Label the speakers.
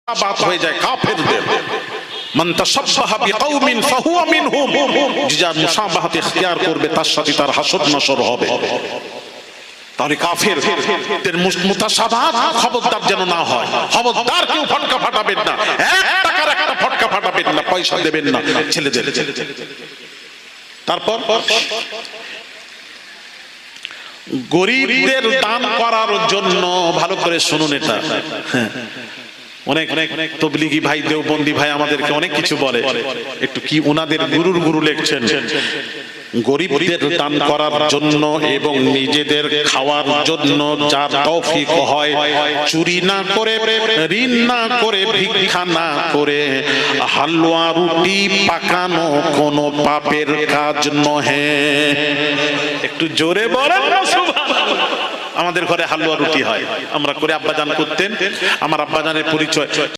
Speaker 1: মুশাবাহাত হয়ে যায় কাফেরদের। মান তাশাব্বাহা বিকাউমিন ফাহুয়া মিনহুম, যার মুশাবাহাত ইখতিয়ার করবে তার সাথে তার হাসর নাসর হবে। তাহলে কাফেরদের মুতাশাবাহাত খবরদার যেন না হয়। খবরদার কেউ ফটকা ফাটাবেন না, 1 টাকার একটা ফটকা ফাটাবেন না, পয়সা দেবেন না ছেলেদের। তারপর গরিবদের দান করার জন্য, ভালো করে শুনুন এটা, অনেক তবলিগি ভাই, দেওবন্দি ভাই আমাদেরকে অনেক কিছু বলে, একটু কি ওনাদের গুরুর গুরু লিখছেন, গরিবদের দান করার জন্য এবং নিজেদের খাওয়ার জন্য যার তৌফিক হয়, চুরি না করে, ঋণ না করে, ভিক্ষা না করে, হালুয়া রুটি পাকানো কোনো পাপের কাজ নহে। একটু জোরে বলেন না সুবহানাল্লাহ। আমাদের ঘরে হালুয়া রুটি হয়, আমরা করে আব্বাজান করতেন। আমার আব্বাজানের পরিচয়